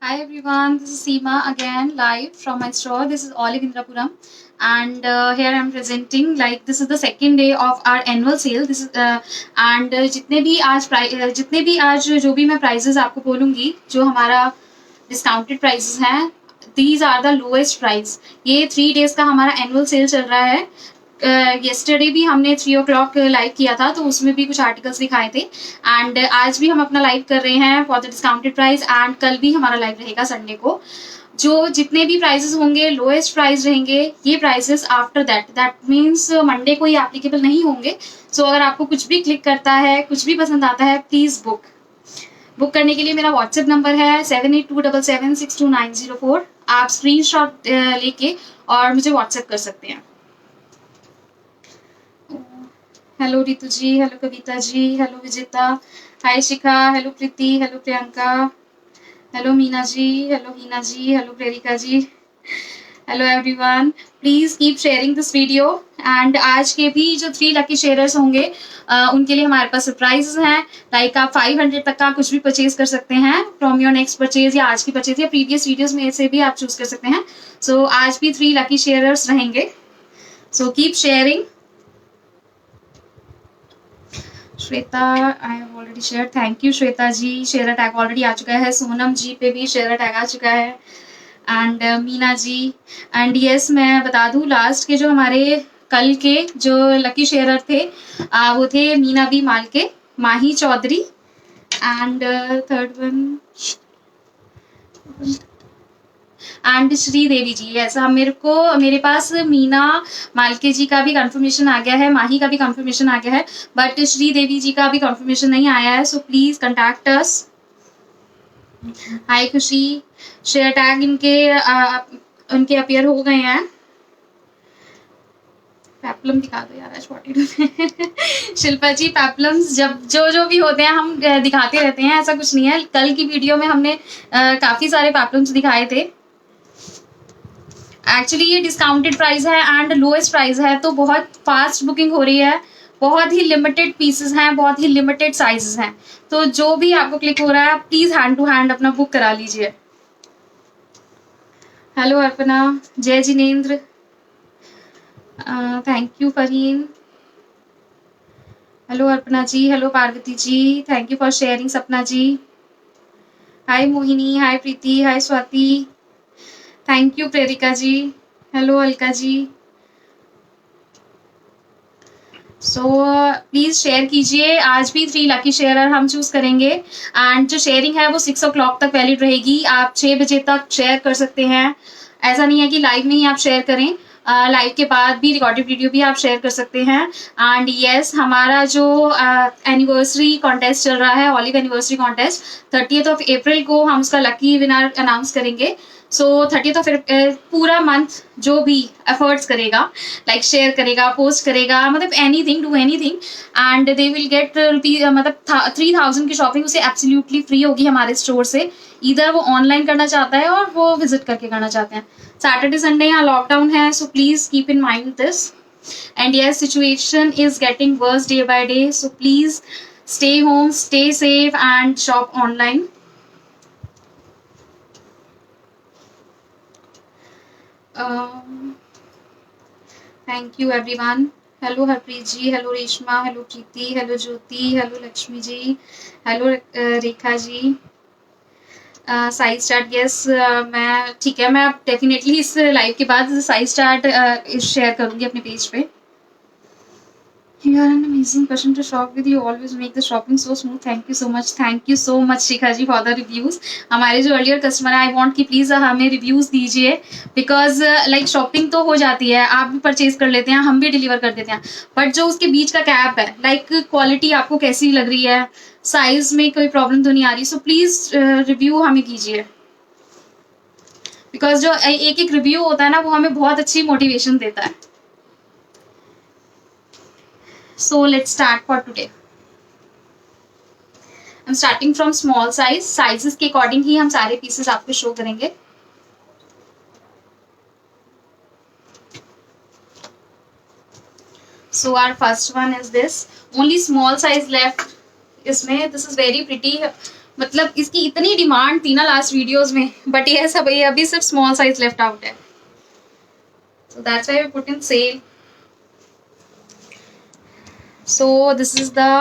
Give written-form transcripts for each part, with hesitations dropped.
Hi everyone, this is Seema again live from my store. This is Olive Indrapuram, and here I'm presenting like this is the second day of our annual sale. This is and जितने भी आज जो भी मैं prices आपको बोलूँगी जो हमारा discounted prices हैं, these are the lowest price. ये 3 days का हमारा annual sale चल रहा है. येस्टरडे भी हमने 3 o'clock लाइव किया था तो उसमें भी कुछ आर्टिकल्स दिखाए थे एंड आज भी हम अपना लाइव कर रहे हैं for the discounted price and कल भी हमारा लाइव रहेगा संडे को. जो जितने भी प्राइसेस होंगे लोएस्ट प्राइस रहेंगे. ये prices after that means Monday को ये एप्लीकेबल नहीं होंगे. सो अगर आपको कुछ भी क्लिक करता है, कुछ भी पसंद आता है, प्लीज़ बुक करने के लिए मेरा व्हाट्सएप नंबर है 7827762904. आप स्क्रीनशॉट लेके और मुझे व्हाट्सएप कर सकते हैं. Hello Ritu ji, hello Kavita ji, hello Vijeta, hi Shikha, hello Preeti, hello Priyanka, hello Meena ji, hello Heena ji, hello Prerika ji, hello everyone. Please keep sharing this video and आज के भी जो 3 लकी शेयरर्स होंगे उनके लिए हमारे पास सरप्राइजेस हैं. लाइक आप 500 तक का कुछ भी परचेज कर सकते हैं फ्रॉम योर नेक्स्ट परचेज या आज की परचेज या प्रीवियस वीडियोस में से भी आप चूज कर सकते हैं. सो आज भी 3 लकी शेयरर्स रहेंगे. So keep sharing. Shweta, I have already share. Thank you Shweta ji, share tag already आ चुका है. सोनम जी पे भी शेयर टैग आ चुका है and Meena ji. And yes, मैं बता दूं लास्ट के जो हमारे कल के जो लकी शेयरर थे वो थे Meena B Malke, Mahi Chaudhary and third one and Sridevi ji. ऐसा मेरे पास मीना मालके जी का भी कंफर्मेशन आ गया है, माही का भी कंफर्मेशन आ गया है, बट श्रीदेवी जी का भी कंफर्मेशन नहीं आया है. सो प्लीज कंटैक्ट अस. हाय खुशी, शेयर टैग उनके अपीयर हो गए हैं. पैपलम दिखा दो यार आज 42. शिल्पा जी, पैपलम्स जब जो भी होते हैं हम दिखाते रहते हैं, ऐसा कुछ नहीं है. कल की वीडियो में हमने काफी सारे पैपलम्स दिखाए थे. एक्चुअली ये डिस्काउंटेड प्राइस है एंड लोएस्ट प्राइस है तो बहुत फास्ट बुकिंग हो रही है. बहुत ही लिमिटेड पीसेस हैं, बहुत ही लिमिटेड साइजेस हैं. तो जो भी आपको क्लिक हो रहा है प्लीज हैंड टू हैंड अपना बुक करा लीजिए. हेलो अर्पणा, जय जिनेन्द्र, thank you Fareen. Hello Arpana ji, hello Parvati ji, thank you for sharing. Sapna ji, hi Mohini, hi Preeti, hi Swati, thank you Prerika ji, hello Alka ji. So please share कीजिए. आज भी 3 लकी शेयरर हम चूज करेंगे एंड जो शेयरिंग है वो 6 o'clock तक वैलिड रहेगी. आप 6 बजे तक शेयर कर सकते हैं. ऐसा नहीं है कि लाइव में ही आप शेयर करें, लाइव के बाद भी रिकॉर्डेड वीडियो भी आप शेयर कर सकते हैं. एंड यस, हमारा जो एनिवर्सरी कॉन्टेस्ट चल रहा है, ऑलिव एनिवर्सरी कॉन्टेस्ट, 30th अप्रैल को हम उसका लकी विनर अनाउंस करेंगे. सो 30th पूरा मंथ जो भी एफर्ट्स करेगा, लाइक शेयर करेगा, पोस्ट करेगा, मतलब anything, do anything and they will get मतलब 3000 की शॉपिंग उसे एब्सोल्युटली फ्री होगी हमारे स्टोर से. इधर वो ऑनलाइन करना चाहता है और वो विजिट करके करना चाहते हैं. सैटरडे संडे यहाँ लॉकडाउन है, so please keep in mind this. And yes, situation is getting worse day by day, so please stay home, stay safe and shop online. Thank you everyone. Hello Harpreet ji, hello Reshma, hello Preeti, hello Jyoti, hello Lakshmi ji, hello Rekha ji. Size chart, yes मैं ठीक है, मैं definitely इस live के बाद size chart share करूंगी अपने page पे. You are an amazing person to shop with. You always make the shopping so smooth. Thank you so much. Thank you so much Shikha ji for the reviews. हमारे जो earlier customer है, I want कि please हमें reviews दीजिए because like shopping तो हो जाती है, आप भी परचेज कर लेते हैं, हम भी डिलीवर कर देते हैं, बट जो उसके बीच का गैप है, लाइक क्वालिटी आपको कैसी लग रही है, साइज में कोई प्रॉब्लम तो नहीं आ रही, सो प्लीज़ रिव्यू हमें कीजिए. बिकॉज जो एक एक रिव्यू होता है ना वो हमें बहुत अच्छी मोटिवेशन देता है. So let's start for today. I'm starting from small size. Sizes के अकॉर्डिंग ही हम सारे पीसेस आपको शो करेंगे. So our first one is this. Only small size left इसमें. This is very pretty मतलब इसकी इतनी डिमांड थी ना लास्ट वीडियोस में, बट ये सब ये अभी सिर्फ स्मॉल साइज लेफ्ट आउट है, so that's why we put in sale. So this is the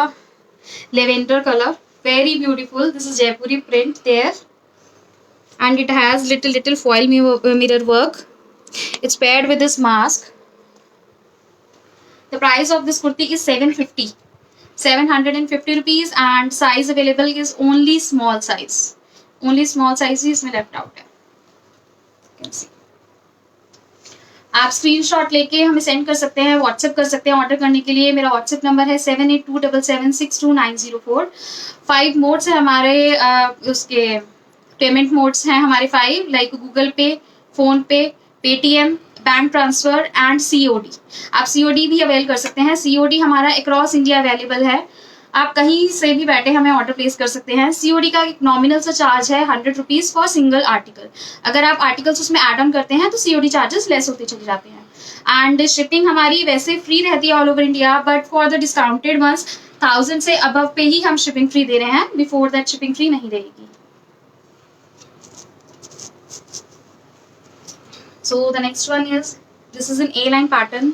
lavender color, very beautiful. This is Jaipuri print there, and it has little foil mirror work. It's paired with this mask. The price of this kurti is 750 rupees, and size available is only small size. Only small size ही इसमें left out है. You can see. आप screenshot लेके हमें send कर सकते हैं, WhatsApp कर सकते हैं ऑर्डर करने के लिए. मेरा व्हाट्सएप नंबर है 7827762904. 5 मोड्स है हमारे, उसके पेमेंट मोड्स हैं हमारे 5, लाइक गूगल पे, फोन पे, Paytm, bank transfer and COD. आप सीओडी भी अवेल कर सकते हैं. सीओडी हमारा अक्रॉस इंडिया अवेलेबल है. आप कहीं से भी बैठे हमें ऑर्डर प्लेस कर सकते हैं. सीओडी का एक नॉमिनल सा चार्ज है 100 रुपीज फॉर सिंगल आर्टिकल. अगर आप आर्टिकल्स उसमें ऐड ऑन करते हैं तो सीओडी चार्जेस लेस होते चले जाते हैं. एंड शिपिंग हमारी वैसे फ्री रहती है all over India, but for the discounted ones 1000 से अबव पे ही हम शिपिंग फ्री दे रहे हैं. बिफोर दैट शिपिंग फ्री नहीं रहेगी. So the next one is, this is an A-line pattern.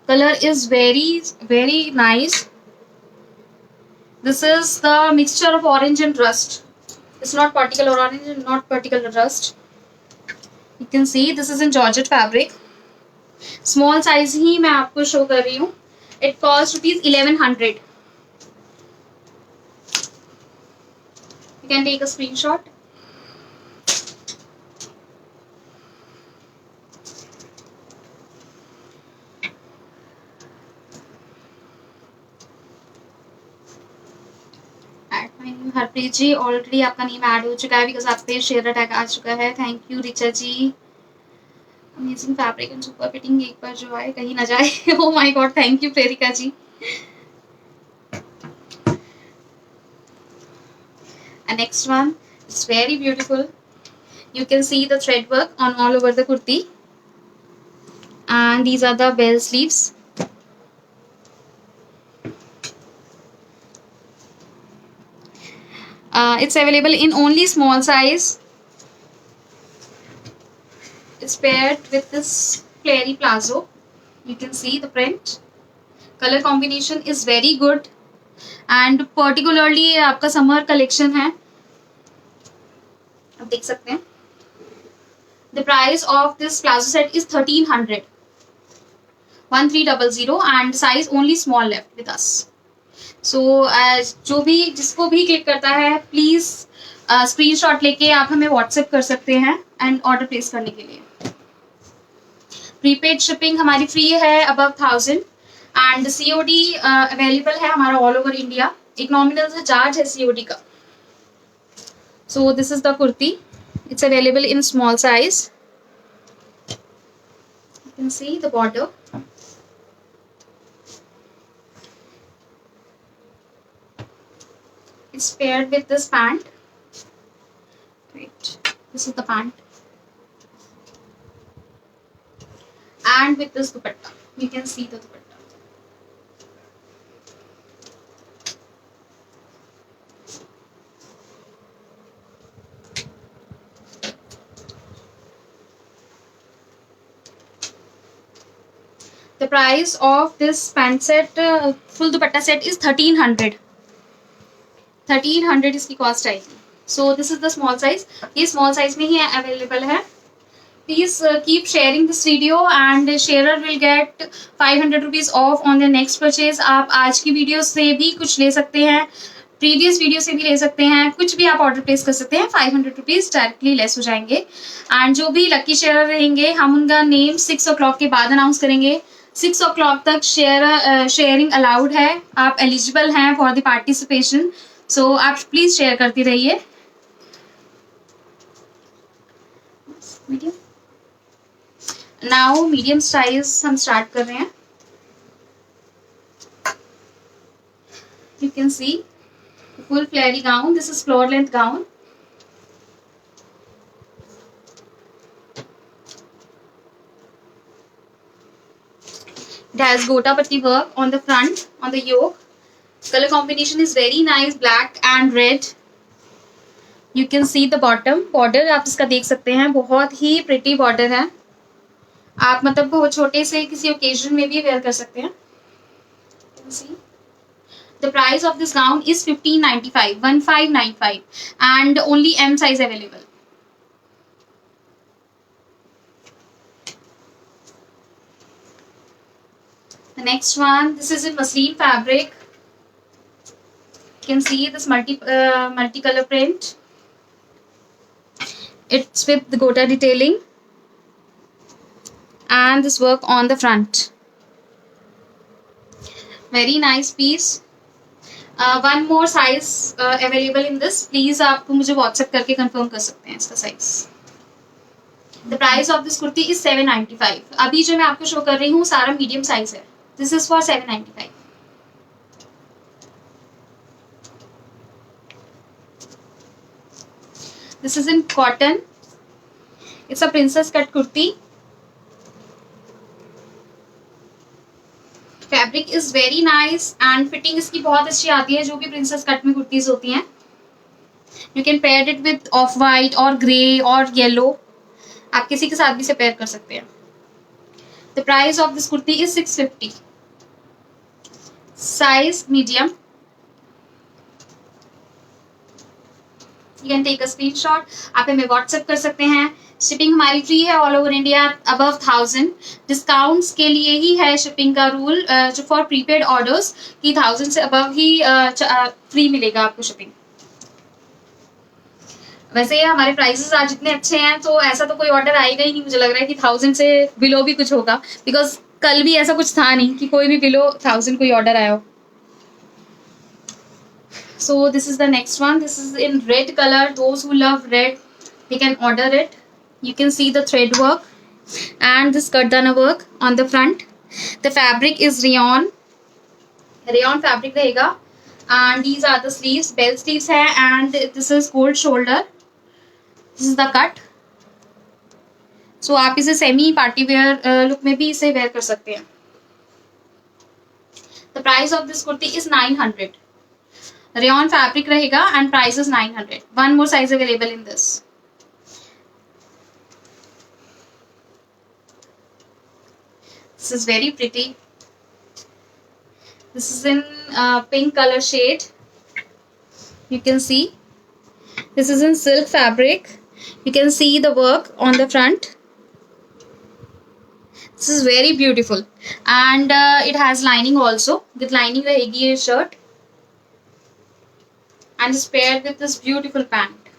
Color is very nice. This is the mixture of orange and rust. It's not particle orange and not particle rust. You can see this is in georgette fabric. Small size ही मैं आपको show कर रही हूँ. It costs ₹1100. You can take a screenshot. Harpreet ji, already आपका name add हो चुका है because आप पे शेयर टैग आ चुका है. Thank you Richa ji. Amazing fabric and super fitting, एक बार जो आए कहीं ना जाए. Oh my god, thank you Prerika ji. And next one, it's very beautiful. You can see the thread work on all over the kurti, and these are the bell sleeves. It's available in only small size. It's paired with this flary plazo. You can see the print. Color combination is very good, and particularly आपका summer collection है, आप देख सकते हैं. The price of this plazo set is 1300, 1300, and size only small left with us. So जो भी जिसको भी क्लिक करता है प्लीज स्क्रीनशॉट लेके आप हमें व्हाट्सएप कर सकते हैं एंड ऑर्डर प्लेस करने के लिए. प्रीपेड शिपिंग हमारी फ्री है अबव 1000, एंड सीओडी अवेलेबल है हमारा ऑल ओवर इंडिया. एक नॉमिनल सा चार्ज है सीओडी का. सो this is the kurti. It's available in small size. You can see the border. It's paired with this pant. Wait, this is the pant, and with this dupatta. You can see the dupatta. The price of this pant set, full dupatta set, is 1300. 1300 इसकी cost आएगी. So this is the small size. ये small size में ही available है. Please keep sharing this video, and sharer will get 500 rupees off on the next purchase. आप आज की video से भी कुछ ले सकते हैं, प्रीवियस वीडियो से भी ले सकते हैं, कुछ भी आप ऑर्डर प्लेस कर सकते हैं. 500 रुपीज डायरेक्टली लेस हो जाएंगे. एंड जो भी लकी शेयरर रहेंगे हम उनका नेम 6 o'clock के बाद अनाउंस करेंगे. 6 o'clock तक शेयरिंग अलाउड है. आप एलिजिबल हैं फॉर द पार्टिसिपेशन. सो आप प्लीज शेयर करती रहिए. नाउ मीडियम साइज हम स्टार्ट कर रहे हैं. You can see full flary gown. This is floor length gown. It has gota patti work on the front, on the yoke. Color combination is very nice, black and red. You can see the bottom border, आप इसका देख सकते हैं, बहुत ही pretty border है। आप मतलब बहुत छोटे से किसी ओकेजन में भी वेयर कर सकते हैं। सी the price of this gown is 1595 and only M size available. The next one, this is in muslin fabric. You can see this multicolor print. It's with the gota detailing and this work on the front. Very nice piece. One more size available in this, please आप मुझे WhatsApp करके confirm कर सकते हैं इसका size. The price of this kurti is 795। अभी जो मैं आपको शो कर रही हूँ सारा मीडियम साइज है। This is for 795। This is in cotton, it's a princess cut kurti. Fabric is very nice and fitting इसकी बहुत अच्छी आती है, जो भी प्रिंसेस कट में कुर्तीज होती हैं। You can pair it with of white और ग्रे और येलो, आप किसी के साथ भी से पेयर कर सकते हैं। The price of this kurti is 650। Size medium. You can take a screenshot, आप हमें व्हाट्सएप कर सकते हैं। शिपिंग हमारी फ्री है all over India above 1000। Discounts के लिए ही है शिपिंग का रूल, जो फॉर प्रीपेड ऑर्डर्स की 1000 से अबव ही फ्री मिलेगा आपको शिपिंग। वैसे हमारे प्राइसेस आज इतने अच्छे हैं तो ऐसा तो कोई ऑर्डर आएगा ही नहीं, मुझे लग रहा है कि 1000 से बिलो भी कुछ होगा, बिकॉज कल भी ऐसा कुछ था नहीं कि कोई भी बिलो 1000 कोई ऑर्डर आया हो। So this is the next one. This is in red color. Those who love red, they can order it. You can see the thread work and this kardana work on the front. The fabric is rayon. Rayon fabric रहेगा and these are the sleeves. Bell sleeves है and this is gold shoulder. This is the cut. So आप इसे semi party wear look में भी इसे wear कर सकते हैं। The price of this kurti is 900. Rayon fabric रहेगा and price is 900। One more size available in this. This is very pretty. This is in pink colour shade, you can see. This is in silk fabric, you can see the work on the front. This is very beautiful and it has lining also, with lining रहेगी ये shirt and is paired with this beautiful pant.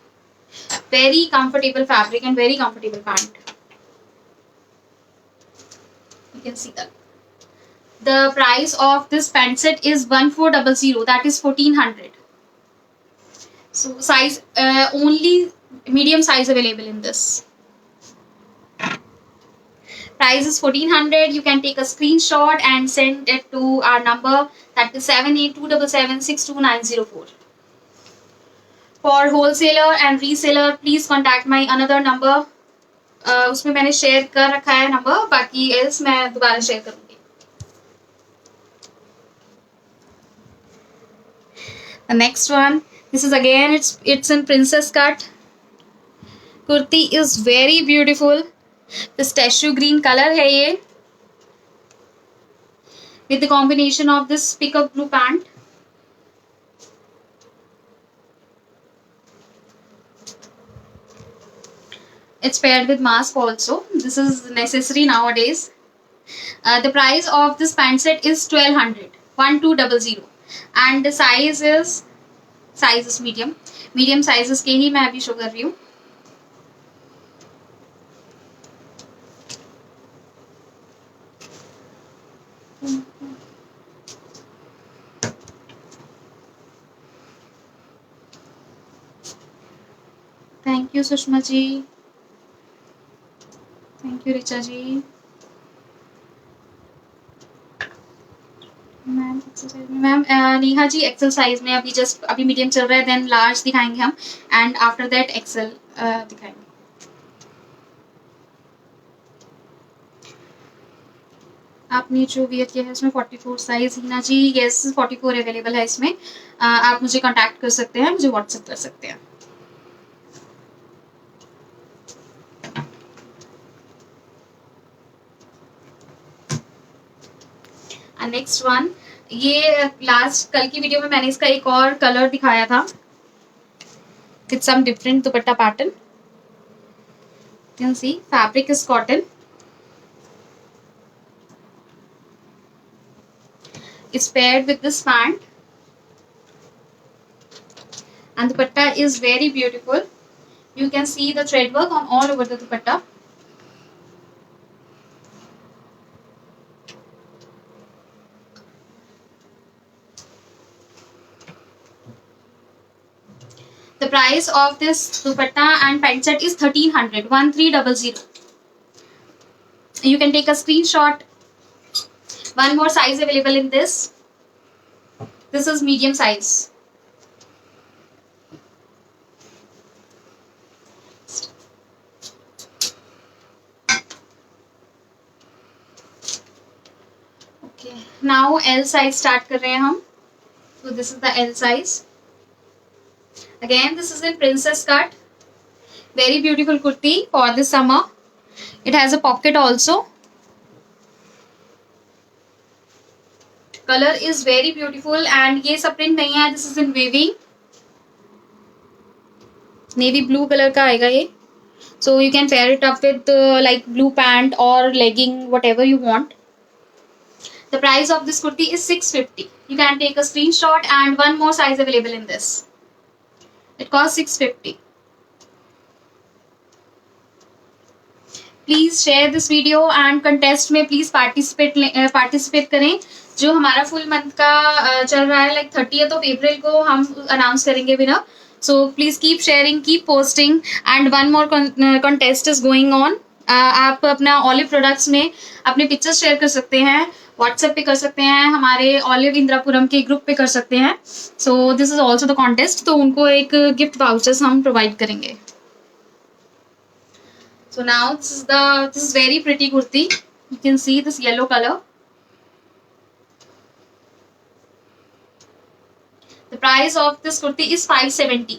Very comfortable fabric and very comfortable pant. You can see that. The price of this pant set is 1400. That is 1400. So size only medium size available in this. Price is 1400. You can take a screenshot and send it to our number, that is 7827762904. For wholesaler and reseller, please contact my another number. उसमें मैंने share कर रखा है number, बाकी else मैं दोबारा share करूंगी। The next one, this is again it's in princess cut. Kurti is very beautiful. Pistachio green color है ये, with the combination of this peacock blue pant. It's paired with mask also. This is necessary nowadays. The price of this pant set is 1200, 1200, and the size is medium. Medium sizes के ही मैं अभी show कर रही हूँ। Thank you Sushma ji, thank you Richa ji. Ma'am Neha ji XL size में अभी medium चल रहा है, देन लार्ज दिखाएंगे हम एंड आफ्टर दैट एक्सेल दिखाएंगे। आपने जो वेयर किया है इसमें 44 साइज, हिना जी यस 44 अवेलेबल है इसमें। आप मुझे कांटेक्ट कर सकते हैं, मुझे व्हाट्सएप कर सकते हैं। एंड नेक्स्ट वन, ये लास्ट कल की वीडियो में मैंने इसका एक और कलर दिखाया था with some different dupatta pattern. You can see fabric is cotton. It's paired with this pant and the dupatta is very beautiful. You can see the thread work on all over the dupatta. The price of this dupatta and pant set is 1300, 1300. You can take a screenshot. One more size available in this. This is medium size. Okay, now L size start कर रहे हैं हम. So this is the L size. Again, this is in princess cut. Very beautiful kurti for this summer. It has a pocket also. Color is very beautiful and ये सब print नहीं है. This is in weaving. Navy blue color का आएगा ये. So you can pair it up with like blue pant or legging, whatever you want. The price of this kurti is 650. You can take a screenshot and one more size available in this. It costs 650. Please share this video and contest में please participate करें. जो हमारा full month का चल रहा है, like 30th of April को हम अनाउंस करेंगे winner. So please keep sharing, keep posting and one more contest is going on. आप अपना ऑलिव प्रोडक्ट्स में अपने पिक्चर्स शेयर कर सकते हैं, व्हाट्सएप पे कर सकते हैं, हमारे ऑलिव इंद्रापुरम के ग्रुप पे कर सकते हैं. सो this is also the contest. तो उनको एक गिफ्ट वाउचर्स हम प्रोवाइड करेंगे. So now this is very pretty kurti. You can see this yellow color. The price of this kurti is 570.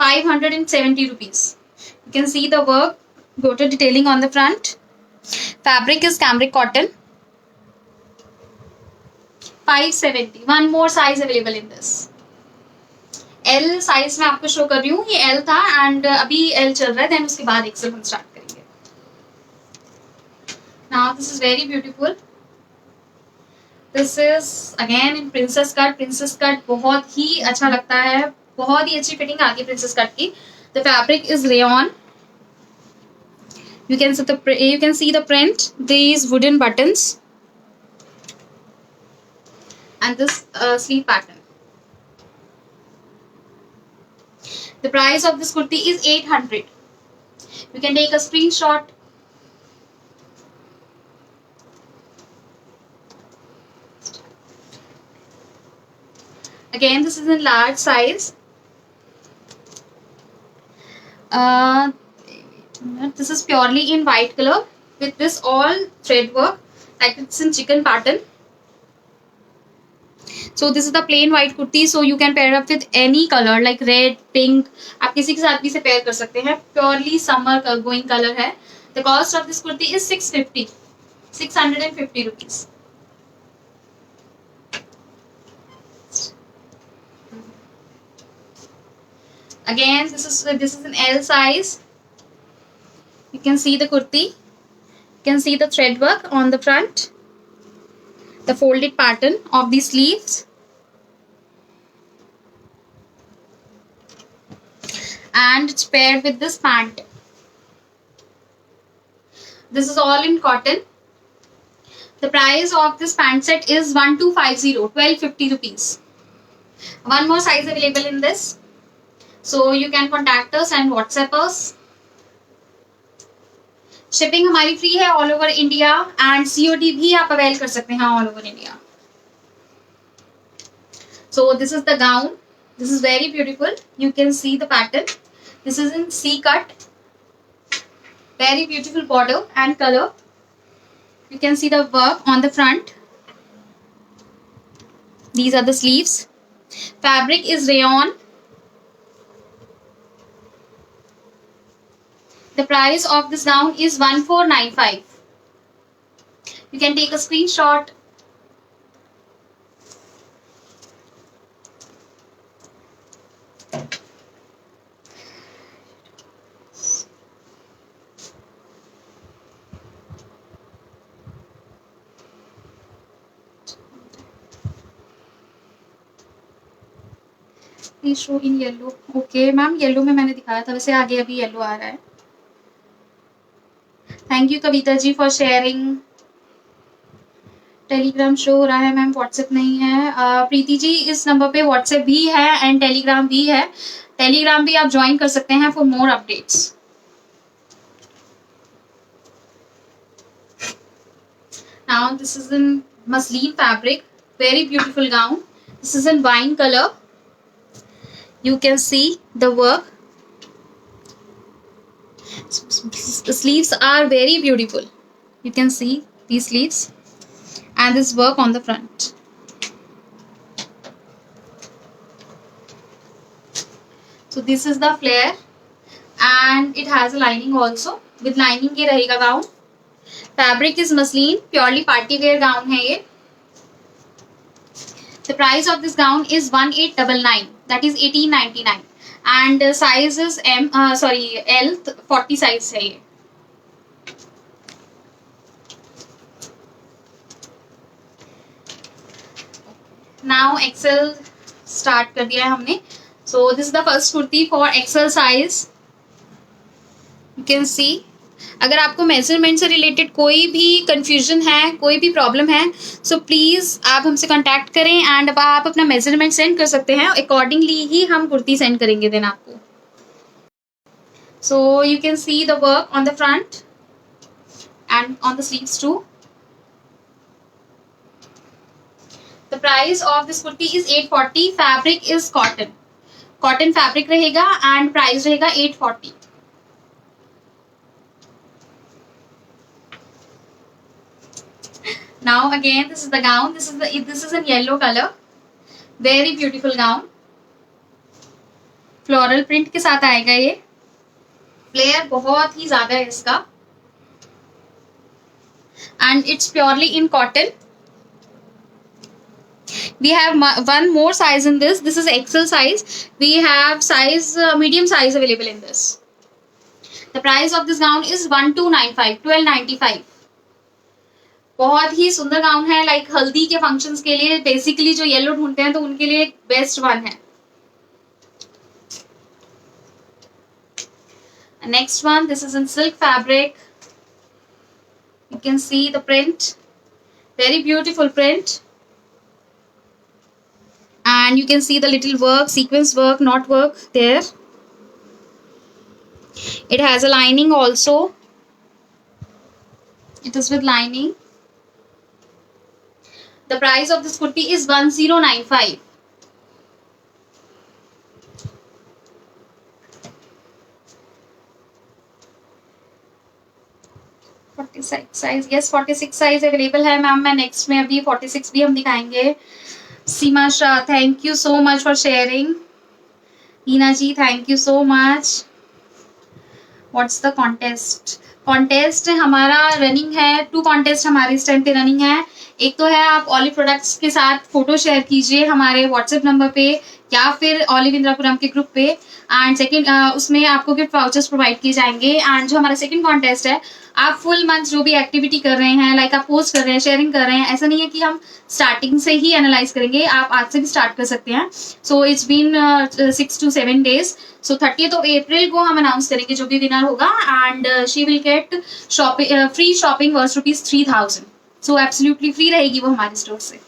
570 rupees. You can see the work, go to detailing on the front. Fabric is cambric cotton. 570. One more size available in this. L size में आपको show कर रही हूँ. ये L था and अभी L चल रहा है, then उसके बाद XL हम स्टार्ट करेंगे. Now this is very beautiful. This is again in princess cut. Princess cut बहुत ही अच्छा लगता है, बहुत ही अच्छी फिटिंग आती है princess cut की. The fabric is rayon. You can see the print. These wooden buttons and this sleeve pattern. The price of this kurti is 800. You can take a screenshot. Again, this is in large size. This is purely in white color with this all thread work, like it's in chicken pattern. So this is the plain white kurti. So you can pair up with any color like red, pink. आप किसी के साथ भी इसे pair कर सकते हैं. Purely summer going color है. The cost of this kurti is 650. 650 rupees. Again, this is an L size. You can see the kurti. You can see the thread work on the front. The folded pattern of the sleeves. And it's paired with this pant. This is all in cotton. The price of this pant set is 1250, 1250 rupees. One more size available in this. So you can contact us and WhatsApp us. Shipping हमारी free है all over India and COD भी आप avail कर सकते हैं all over India. So this is the gown. This is very beautiful. You can see the pattern. This is in C cut. Very beautiful border and color. You can see the work on the front. These are the sleeves. Fabric is rayon. The price of this gown is 1495. You can take a screenshot. Please show in yellow. Okay ma'am, yellow में मैंने दिखाया था, वैसे आगे अभी yellow आ रहा है। Thank you Kavita ji for sharing. Telegram show हो रहा है मैम, व्हाट्सएप नहीं है। प्रीति जी, इस नंबर पे व्हाट्सएप भी है एंड टेलीग्राम भी है। टेलीग्राम भी आप ज्वाइन कर सकते हैं for more updates. Now this is in muslin fabric, very beautiful gown. This is in wine color. You can see the work. The sleeves are very beautiful. You can see these sleeves and this work on the front. So this is the flare and it has a lining also. With lining ये रहेगा gown. Fabric is muslin, purely party wear gown है ये. The price of this gown is 1899, that is 1899, and size is L 40 size है ये. Now XL start कर दिया है हमने. So this is the first kurti for XL size. You can see. अगर आपको मेजरमेंट से रिलेटेड कोई भी कंफ्यूजन है, कोई भी प्रॉब्लम है, सो प्लीज़ आप हमसे कांटेक्ट करें एंड आप अपना मेजरमेंट सेंड कर सकते हैं. अकॉर्डिंगली ही हम कुर्ती सेंड करेंगे देन आपको. So you can see the work on the front and on the sleeves too. The price of this kurti is 840. Fabric is cotton. Cotton fabric रहेगा एंड प्राइस रहेगा 840. Now again this is the gown. This is in yellow color. Very beautiful gown. Floral print के साथ आएगा ये. Flare बहुत ही ज़्यादा है इसका. And it's purely in cotton. We have one more size in this. This is XL size. We have size medium size available in this. The price of this gown is 1295, 1295. बहुत ही सुंदर gown है. Like हल्दी के functions के लिए basically जो yellow ढूंढते हैं तो उनके लिए बेस्ट वन है. Next one, this is in silk fabric. You can see the print, very beautiful print, and you can see the little work, sequence work, not work there. It has a lining also. It is with lining. The price of this kurti is 1095. size, yes 46 size available है ma'am. मैं next में अभी 46 भी हम दिखाएंगे. Seema Shah, thank you so much for sharing. Heena ji, thank you so much. What's the contest? Contest हमारा running है. 2 contest हमारे इस टाइम पे रनिंग है. एक तो है आप ऑलिव प्रोडक्ट्स के साथ फोटो शेयर कीजिए हमारे व्हाट्सएप नंबर पे या फिर ऑलिव इंद्रापुरम के ग्रुप पे. एंड सेकंड, उसमें आपको गिफ्ट वाउचर्स प्रोवाइड किए जाएंगे. एंड जो हमारा सेकंड कॉन्टेस्ट है, आप फुल मंथ जो भी एक्टिविटी कर रहे हैं, लाइक आप पोस्ट कर रहे हैं, शेयरिंग कर रहे हैं, ऐसा नहीं है कि हम स्टार्टिंग से ही एनालाइज करेंगे. आप आज से भी स्टार्ट कर सकते हैं. So it's been 6 to 7 days. So 30th of April को हम अनाउंस करेंगे जो भी विनर होगा. And she will get free shopping worth ₹3000. So absolutely free रहेगी वो हमारे स्टोर से.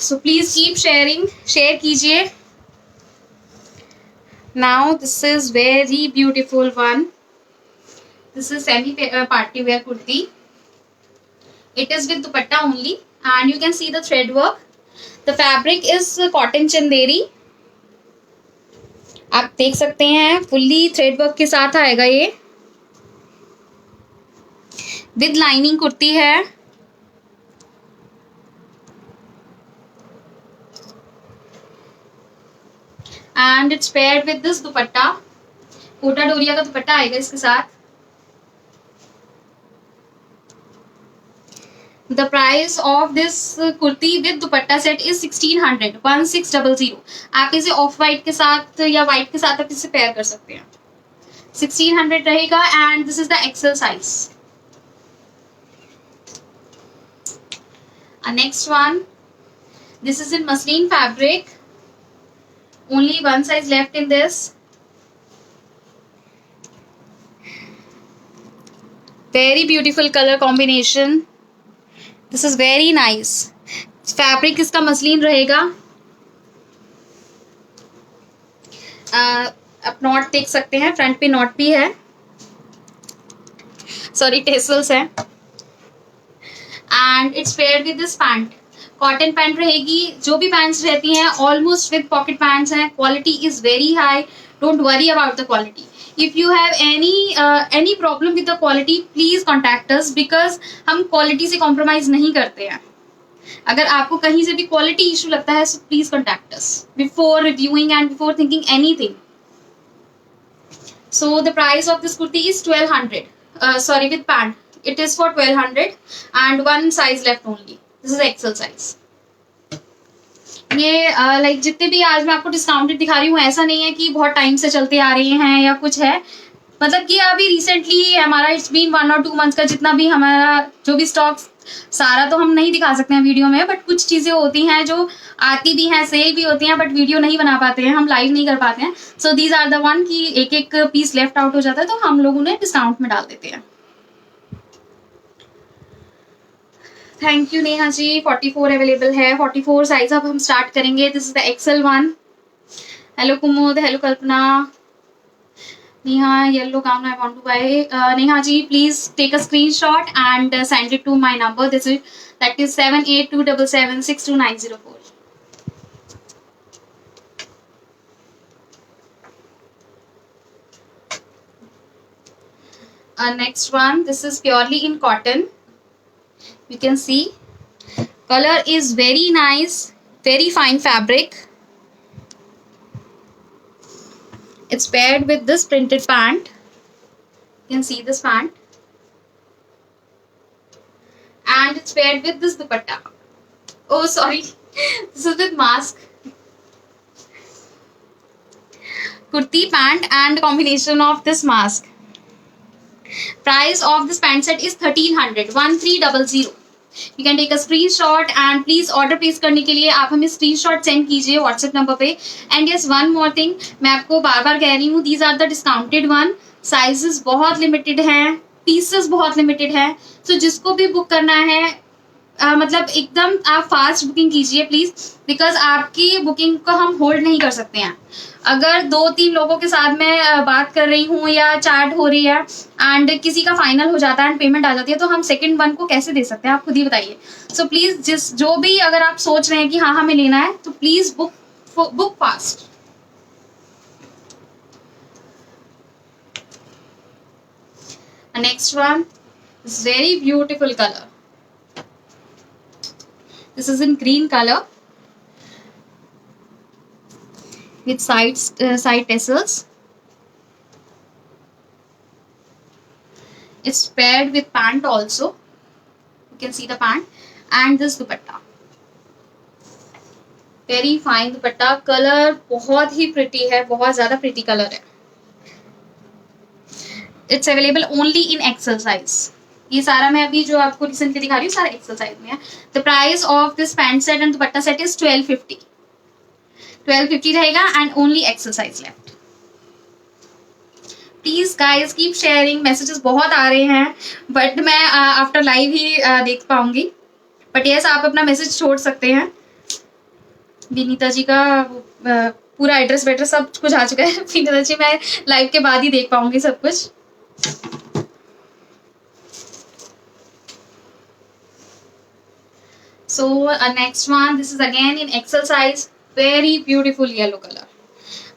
So please keep sharing, share कीजिए. Now this is very beautiful one. This is semi party wear kurti. It is with dupatta only and you can see the thread work. The fabric is cotton Chanderi. आप देख सकते हैं fully thread work के साथ आएगा ये. With lining kurti है. And it's paired with this dupatta. Kota Doria का दुपट्टा आएगा इसके साथ. The price of this kurti with dupatta set is 1600, 1600. आप इसे ऑफ वाइट के साथ या वाइट के साथ आप इसे पेयर कर सकते हैं. 1600 रहेगा and this is the XL size. Next one, This is in muslin fabric. Only one size left in this. Very beautiful color combination. This is very nice. Fabric इसका मसलिन रहेगा. आप नॉट देख सकते हैं, फ्रंट पे not भी है, sorry tassels है. And it's paired with this pant. Cotton pant रहेगी. जो भी पैंट्स रहती हैं ऑलमोस्ट विद पॉकेट पैंट्स हैं. Quality is very high. Don't worry about the quality. If you have any problem with the quality please contact us, because हम quality से compromise नहीं करते हैं. अगर आपको कहीं से भी क्वालिटी इशू लगता है so please contact us before reviewing and before thinking anything. So the price of this kurti is 1200. Sorry, with pant it is for 1200 and one size left only. This is XL size. ये like जितने भी आज मैं आपको discounted दिखा रही हूँ, ऐसा नहीं है कि बहुत टाइम से चलते आ रहे हैं या कुछ है. मतलब कि अभी रिसेंटली हमारा इट्स बीन 1 और 2 मंथ्स का जितना भी हमारा जो भी स्टॉक, सारा तो हम नहीं दिखा सकते हैं वीडियो में, बट कुछ चीजें होती हैं जो आती भी हैं, सेल भी होती हैं, बट वीडियो नहीं बना पाते हैं, हम लाइव नहीं कर पाते हैं. So these are the one कि एक एक पीस लेफ्ट आउट हो जाता है तो हम लोग उन्हें डिस्काउंट में डाल देते हैं. Thank you Neha ji. 44 available है. 44 साइज अब हम स्टार्ट करेंगे. This is the XL one. Hello Kumud, hello Kalpana. Neha, yellow gown I want to buy. Neha ji please take a screenshot and send it to my number. This is that is 7827762904. Next one, this is purely in cotton. You can see color is very nice, very fine fabric. It's paired with this printed pant. You can see this pant, and it's paired with this dupatta. Oh sorry, this is with mask. Kurti pant and combination of this mask. Price of this pant set is 1300. 1300. You can take a screenshot and please order place करने के लिए आप हमें screenshot send कीजिए WhatsApp number पे. And yes, one more thing, मैं आपको बार बार कह रही हूँ, these are the discounted one. Sizes बहुत limited हैं, pieces बहुत limited हैं. So जिसको भी बुक करना है मतलब एकदम आप फास्ट बुकिंग कीजिए प्लीज, बिकॉज आपकी बुकिंग को हम होल्ड नहीं कर सकते हैं. अगर 2-3 लोगों के साथ मैं बात कर रही हूँ या चैट हो रही है एंड किसी का फाइनल हो जाता है एंड पेमेंट आ जाती है, तो हम सेकंड वन को कैसे दे सकते हैं, आप खुद ही बताइए. सो प्लीज जो भी अगर आप सोच रहे हैं कि हाँ हमें लेना है तो please book fast. Next one is very beautiful colour. This is in green color with side tassels. It's paired with pant also. You can see the pant and this dupatta. Very fine dupatta. Color बहुत ही pretty है, बहुत ज़्यादा pretty color है. It's available only in XL size. ये सारा मैं अभी जो आपको रिसेंटली दिखा रही हूँ सारा एक्सेल साइज में है. The price of this pant set and dupatta set is 1250 रहेगा and only XL size left. Please guys keep sharing. Messages बहुत आ रहे हैं बट मैं आफ्टर लाइव ही देख पाऊंगी. बट यस आप अपना मैसेज छोड़ सकते हैं. विनीता जी का पूरा एड्रेस वेड्रेस सब कुछ आ चुका है. विनीता जी मैं लाइव के बाद ही देख पाऊंगी सब कुछ. So next one, this is again in XL size. Very beautiful yellow color.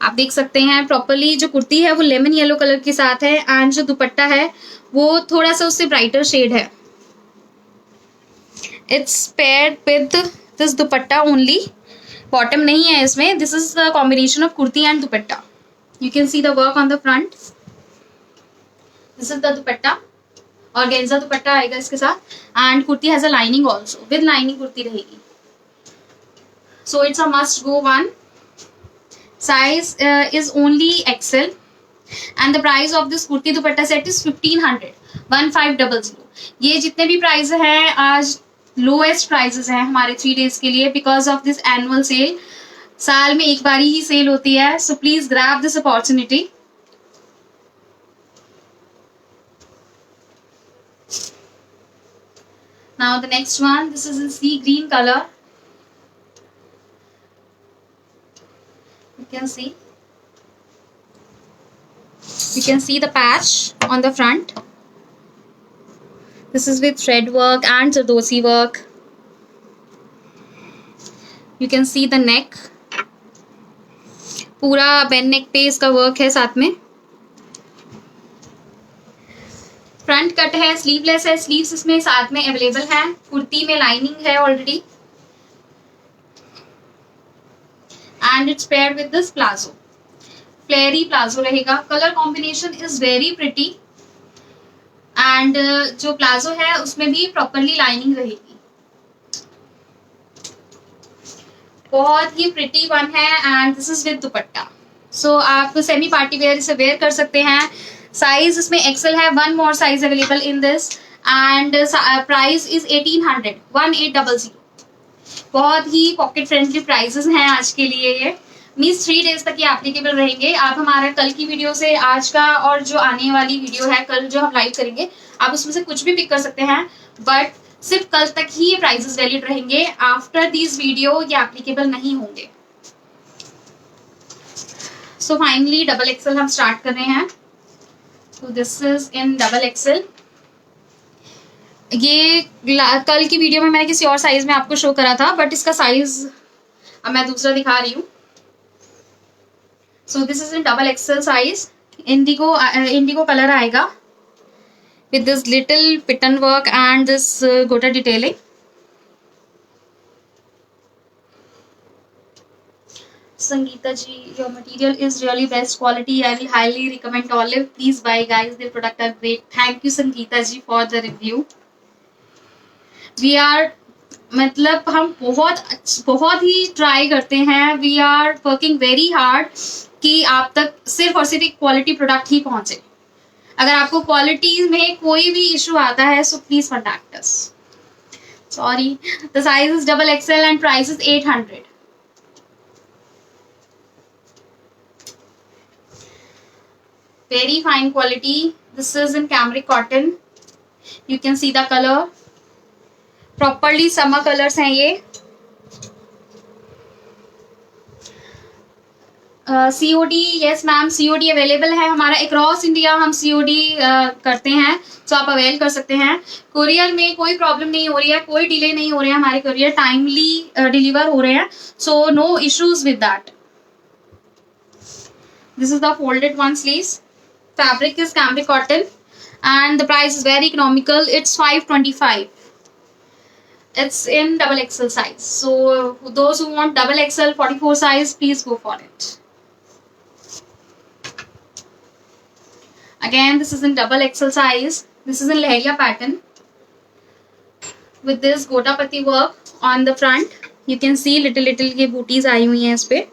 आप देख सकते हैं प्रॉपरली जो कुर्ती है वो लेमन येलो कलर के साथ है एंड जो दुपट्टा है वो थोड़ा सा उससे ब्राइटर शेड है. It's paired with this dupatta only. Bottom नहीं है इसमें. This is the combination of kurti and dupatta. You can see the work on the front. This is the dupatta और गेंजा दुपट्टा आएगा इसके साथ and kurti has a lining also. With lining kurti रहेगी. So it's a must go one. Size is only XL and the price of this kurti dupatta set is 1500. 1500. ये जितने भी price हैं आज लोएस्ट प्राइसेस हैं हमारे 3 days के लिए because of this annual sale. साल में एक बारी ही सेल होती है, so please grab this opportunity. Now the next one, this is in sea green color. You can see the patch on the front. This is with thread work and Zardosi work. You can see the neck. पूरा बेन neck पे इसका work है साथ में। Front cut है, sleeveless है, sleeves इसमें साथ में अवेलेबल है। कुर्ती में लाइनिंग है already and it's paired with this palazzo. Flary palazzo रहेगा। Colour combination is very pretty and जो प्लाजो है उसमें भी प्रॉपरली लाइनिंग रहेगी। बहुत ही प्रिटी वन है and this is with dupatta. So आप सेमी पार्टी वेयर इसे वेयर कर सकते हैं। साइज इसमें एक्सेल है, one more size available in this and price is 1800। बहुत ही पॉकेट फ्रेंडली प्राइसेस हैं आज के लिए। ये मीन्स 3 days तक ये एप्लीकेबल रहेंगे। आप हमारा कल की वीडियो से आज का और जो आने वाली वीडियो है कल जो हम लाइव करेंगे, आप उसमें से कुछ भी पिक कर सकते हैं, बट सिर्फ कल तक ही ये प्राइसेस वैलिड रहेंगे। आफ्टर दिस वीडियो ये एप्लीकेबल नहीं होंगे। सो फाइनली डबल एक्सेल हम स्टार्ट कर रहे हैं। So this is in double XL। ये कल की वीडियो में मैंने किसी और साइज में आपको शो करा था, बट इसका साइज अब मैं दूसरा दिखा रही हूँ। So this is in double XL size। Indigo colour आएगा with this little pattern work and this गोटा detailing। Sangeeta ji, your material is really best quality. I will highly recommend Olive. Please buy guys, their product are great. Thank you Sangeeta ji for the review। We are मतलब हम बहुत ही try करते हैं। We are working very hard कि आप तक सिर्फ और सिर्फ एक क्वालिटी प्रोडक्ट ही पहुंचे। अगर आपको क्वालिटी में कोई भी इशू आता है so please contact us. Sorry, the size is double XL and price is 800। Very fine quality. This is in cambric cotton. You can see the color. Properly summer colors हैं ये। COD, yes ma'am, COD available है हमारा across India. हम COD करते हैं, तो आप avail कर सकते हैं। कुरियर में कोई प्रॉब्लम नहीं हो रही है, कोई डिले नहीं हो रही है। हमारे कुरियर टाइमली डिलीवर हो रहे हैं, so no issues with that. This is the folded one sleeves। Fabric is cambric cotton and the price is very economical. It's 525। It's in double XL size. So those who want double XL 44 size, please go for it. Again, this is in double XL size. This is in Leheria pattern with this gota patti work on the front। You can see little के booties आई हुई हैं इस पे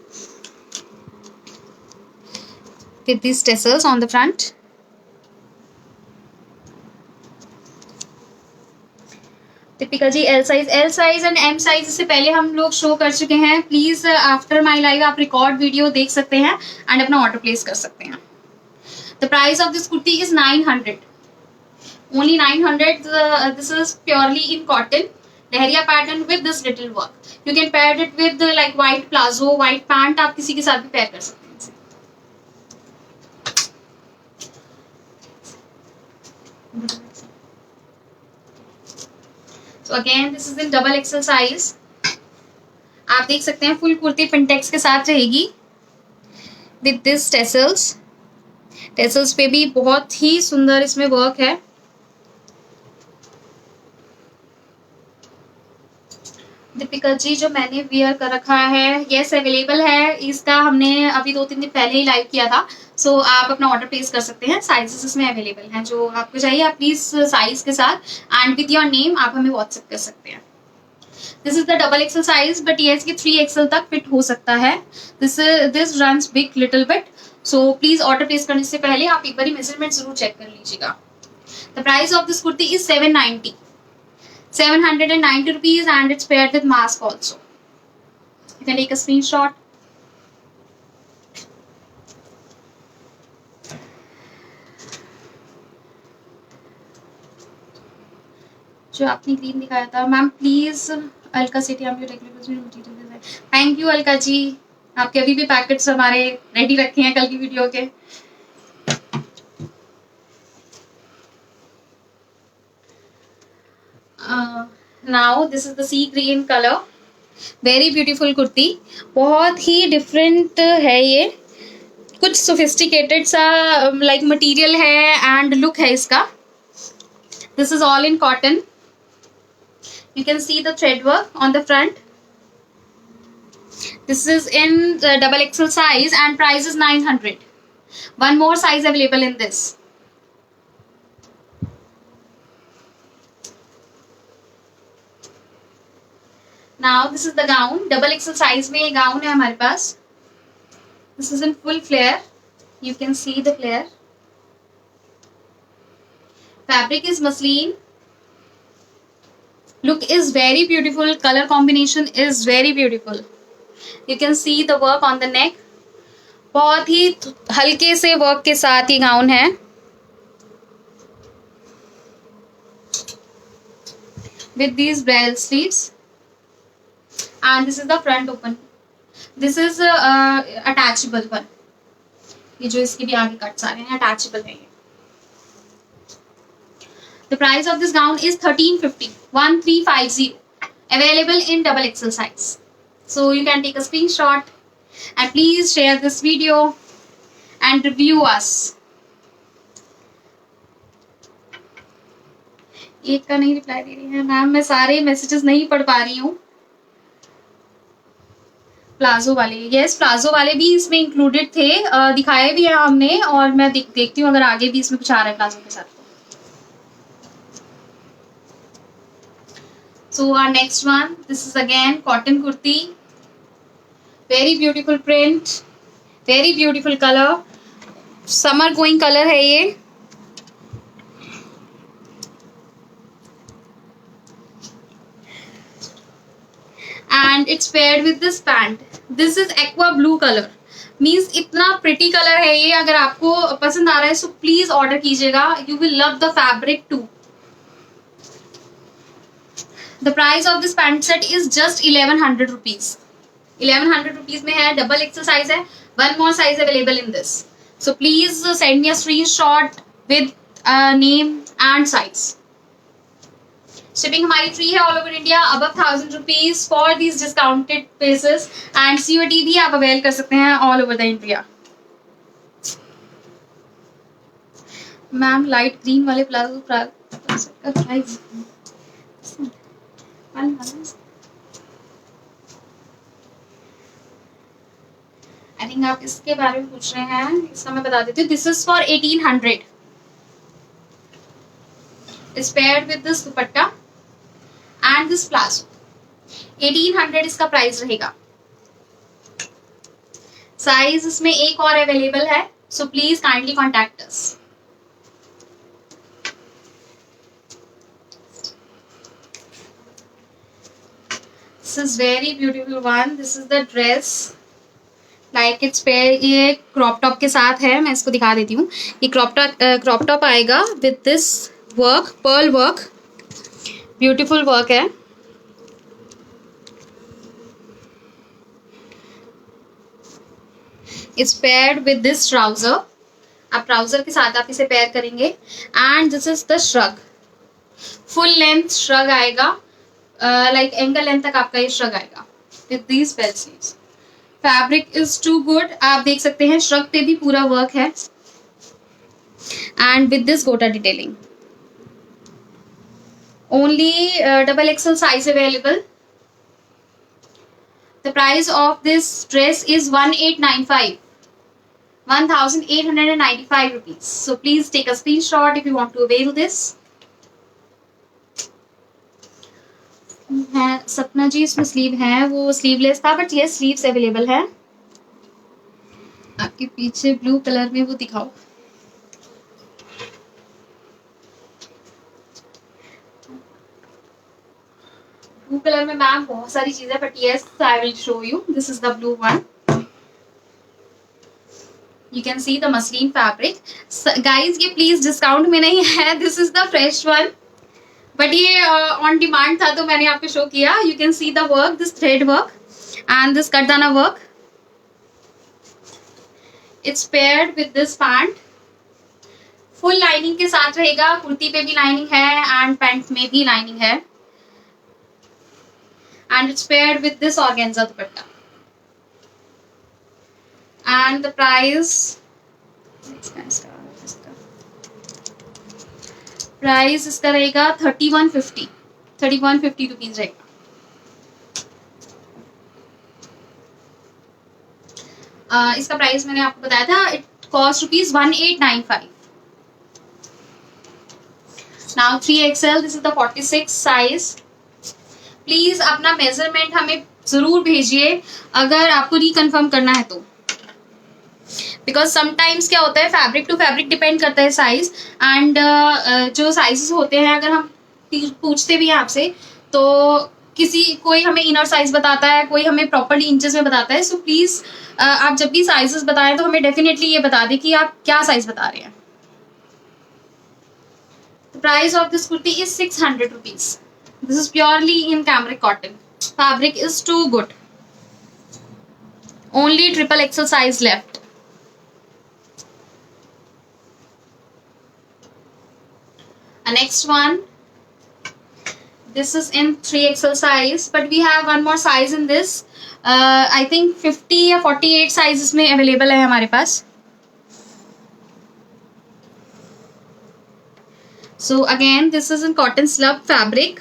with these tassels on the front। Typical जी L size and M size इससे पहले हम लोग शो कर चुके हैं। प्लीज आफ्टर माई लाइव आप रिकॉर्ड वीडियो देख सकते हैं एंड अपना ऑर्डर प्लेस कर सकते हैं। The price of this kurti is 900, only 900। This is purely in cotton lehariya pattern with this little work. You can pair it with like white palazzo, white pant, आप किसी के साथ भी पेयर कर सकते हैं। So again this is in double XL size। आप देख सकते हैं फुल कुर्ती पिंटेक्स के साथ रहेगी with this tassels पे भी बहुत ही सुंदर इसमें वर्क है। दीपिका जी जो मैंने वियर कर रखा है यस अवेलेबल है। इसका हमने अभी 2-3 दिन पहले ही लाइव किया था, सो आप अपना ऑर्डर प्लेस कर सकते हैं। साइजेस इसमें अवेलेबल हैं, जो आपको चाहिए आप प्लीज साइज के साथ एंड विद योर नेम आप हमें व्हाट्सएप कर सकते हैं। This is the double XL size, but yes ये 3 XL तक फिट हो सकता है। This runs big little bit, so please order place करने से पहले आप एक बार मेजरमेंट जरूर चेक कर लीजिएगा। The price of this kurti is 790। 790 rupees and it's paired with mask also. You can take a screenshot. जो आपने ग्रीन दिखाया था मैम, प्लीज अलका सिटी हम regular. Thank you Alka ji, आपके अभी भी पैकेट्स हमारे रेडी रखे हैं कल की वीडियो के। Now this is the sea green colour, very beautiful kurti, बहुत ही डिफरेंट है ये, कुछ सोफिस्टिकेटेड सा लाइक मटेरियल है एंड लुक है इसका। This is all in cotton, you can see the thread work on the front. This is in the XXL size and price is 900. One more size available in this. Now this is the gown, XXL size में ये gown है हमारे पास। This is in full flare, you can see the flare. Fabric is muslin. Look is very beautiful, color combination is very beautiful. You can see the work on the neck, बहुत ही हल्के से work के साथ ये gown है। With these bell sleeves and this is the front open. This is attachable one, ये जो इसके भी आगे कट्स आ रहे हैं attachable है ये। The price of this gown is 1350, 1350, available in XXL size. So you can take a screenshot and please share this video and review us. एक का नहीं रिप्लाई दे रही है मैम, मैं सारे मैसेजेस नहीं पढ़ पा रही हूँ। प्लाजो वाले, यस प्लाजो वाले भी इसमें इंक्लूडेड थे, दिखाए भी है हमने, और मैं देखती हूँ अगर आगे भी इसमें कुछ आ रहा है प्लाजो के साथ। So our next one, this is again cotton kurti, very beautiful print, very beautiful color, summer going color है ये। And it's paired with this pant. This is aqua blue color, means इतना pretty color है ये, अगर आपको पसंद आ रहा है so please order कीजिएगा, you will love the fabric too. The price of this pant set is just 1100 rupees. 1100 rupees में है, XXL size है, one more size available in this. So please send me a screenshot with name and size. Shipping हमारी free है all over India, above 1000 rupees for these discounted prices, and COD भी आप avail कर सकते हैं all over the India. Ma'am light green वाले palazzo का price I think आप इसके बारे में पूछ रहे हैं, इसका मैं बता देती हूँ। This is for 1800, is paired with this dupatta and this palazzo. 1800 इसका प्राइस रहेगा। साइज इसमें एक और अवेलेबल है, so please kindly contact us. This is very beautiful one. This is the dress. Like it's pair, ये crop top के साथ है, मैं इसको दिखा देती हूँ। ये क्रॉप टॉप आएगा with this work, pearl work, beautiful work है। It's paired with this trouser. आप ट्राउजर के साथ आप इसे पेयर करेंगे। And this is the shrug. Full length shrug आएगा, लाइक एंकल लेंथ तक आपका ये श्रग आएगा with these bell sleeves. Fabric is too good, आप देख सकते हैं श्रग पे भी पूरा वर्क है एंड विद दिस गोटा detailing. Only XXL size available. The price of this dress is 1895, 1895 rupees. So please take a screenshot if you want to avail this. है सपना जी, इसमें स्लीव है, वो स्लीवलेस था बट ये स्लीव्स अवेलेबल है। आपके पीछे ब्लू कलर में वो दिखाओ। ब्लू कलर में मैम बहुत सारी चीजें, but yes I will show you. This is the blue one. You can see the muslin fabric. So, guys ये please discount में नहीं है. This is the fresh one. But ये on demand था तो मैंने आपको show किया. You can see the work, this thread work and this kardana work. It's paired with this pant. Full lining के साथ रहेगा. कुर्ती पे भी lining है and pant में भी lining है. And it's paired with this organza dupatta. And the price इसका रहेगा 3150 रुपीज रहेगा. इसका प्राइस मैंने आपको बताया था. It cost rupees 1895. Now 3XL, this is the 46 size. Please अपना मेजरमेंट हमें जरूर भेजिए अगर आपको रिकन्फर्म करना है तो, बिकॉज समटाइम्स क्या होता है फैब्रिक टू फैब्रिक डिपेंड करता है साइज. एंड जो साइजेस होते हैं अगर हम पूछते भी हैं आपसे तो कोई हमें इनर साइज बताता है, कोई हमें प्रॉपरली इंचेस में बताता है. सो प्लीज आप जब भी साइजेस बताएं तो हमें डेफिनेटली ये बता दें कि आप क्या साइज बता रहे हैं. The price of this kurti is 600 rupees. This is purely in cambric cotton. Fabric is too good. Only XXL size left. Next one, this is in 3XL size, but we have one more size in this. I think 50 या 48 sizes में available है हमारे पास. So again, this is in cotton slub fabric,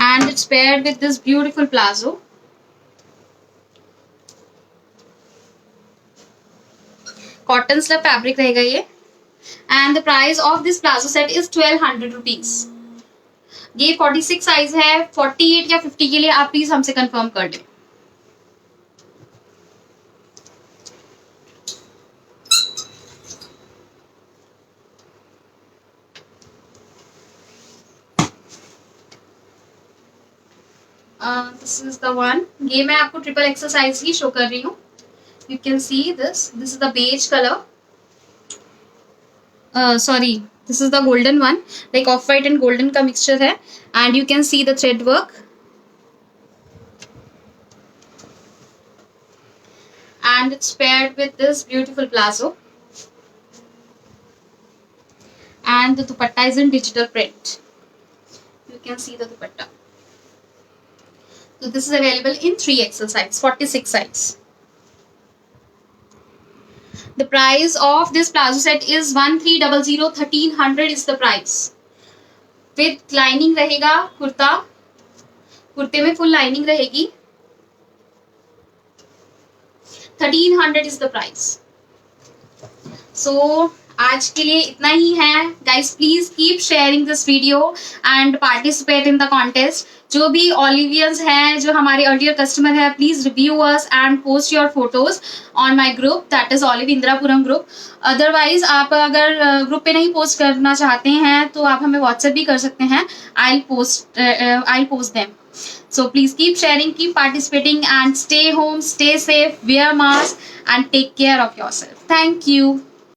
and it's paired with this beautiful palazzo. Cotton slub fabric रहेगा ये. And the price of this palazzo set is 1200 rupees. ये 46 size है. 48 या 50 के लिए आप प्लीज हमसे कंफर्म कर लें. This is the one. ये मैं आपको XXL साइज की शो कर रही हूँ. You can see this is the beige color. Sorry, this is the golden one, like off white and golden का mixture है. And you can see the thread work. And it's paired with this beautiful palazzo. And the dupatta is in digital print. You can see the dupatta. So this is available in 3XL size, 46 size. The price of this palazzo set is 1300. 1300 is the price. With lining रहेगा कुर्ता. कुर्ते में full lining रहेगी. 1300 is the price. So आज के लिए इतना ही है. Guys, please keep sharing this video and participate in the contest. जो भी Olivians हैं, जो हमारे earlier customer है, please review us and post your photos on my group, that is Olive Indirapuram group. Otherwise आप अगर ग्रुप पे नहीं पोस्ट करना चाहते हैं तो आप हमें WhatsApp भी कर सकते हैं. I'll post them. So please keep sharing, keep participating, and stay home, stay safe, wear mask, and take care of yourself. Thank you.